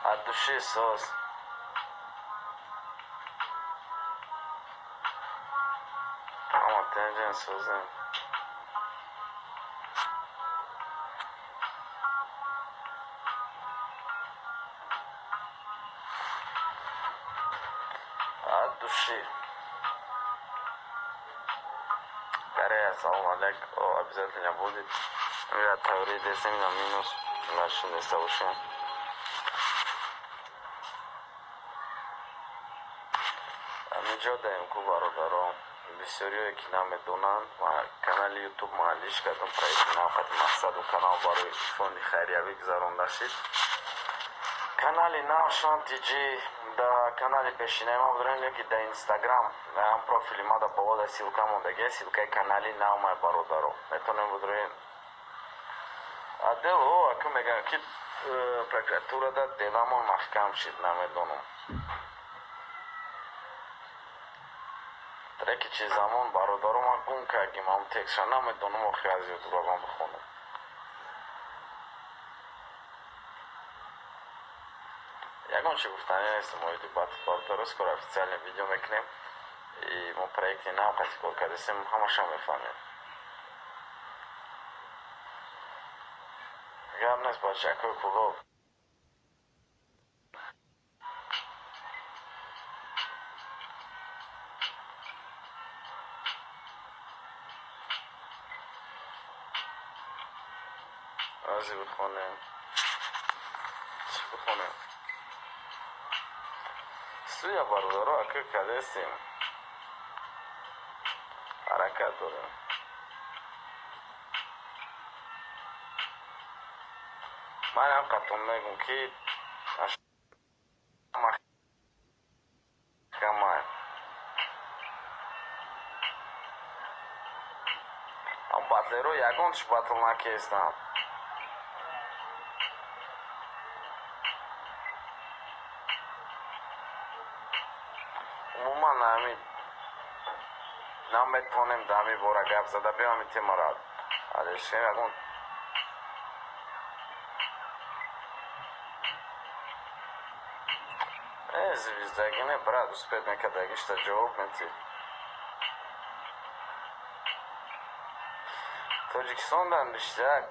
از دوشی ساز اما تنجن سازم از دوشی корея салом алейкум обязательно будет я таврид десем на минус машины совершенно همینجا در امکو برادران بسیاری که نمیدونن کانال یوتیوب معلیش کردم پرایت نوقت مقصد و کانال برای فوند خیریوی گذارونده شد کانال نوشان تیجی در کانال پیشینه ما بدونیم که در اینستاگرام هم پروفیل ما در بالا سیلکا موندگی سیلکای کانالی نو ما برادران میتونیم بدونیم عدل او اکو میگن که پرکراتورا در دیلامون محکم شد نمیدونم ترکی چی زمان برادرو ما گم کردیم هم تکشن نمیدونم اخی از یوتیوب هم بخونم یکون چی گفتنی نیست ما یوتیوب بار درست کار افیسیالی ویدیو میکنیم ما پرویکتی نو قطعی کار کردیم همش هم میفهمیم اگر هم نیست با چکوی کلوب رازی بخونیم چی بخونیم سوی برادرها اکر کردستیم حرکت داریم من هم قطعا میگم که محکمه هم بطلی رو یکونش بطل نکیستم عموما همین نمیتونیم دمی باره گفت زده بیامی تیمارد علیشیم یکون زیویزدگینه برای دوست پید میکردگیش تا جواب میتی تاجیکستان در نشتک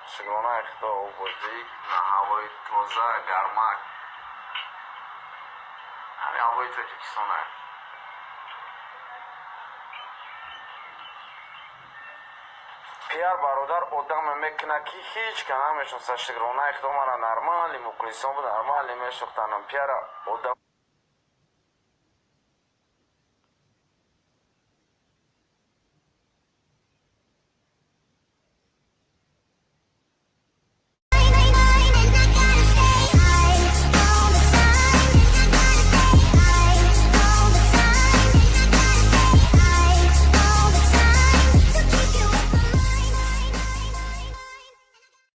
شگرانه اختا آبادی هوای تازه گرمک همین هوای تاجیکستان پیار برادر آدم میکنه که هیچ که نمیشون شگرانه اختا مرا نرمالی مکلیسان بود نرمالی میشوختنم پیار آدم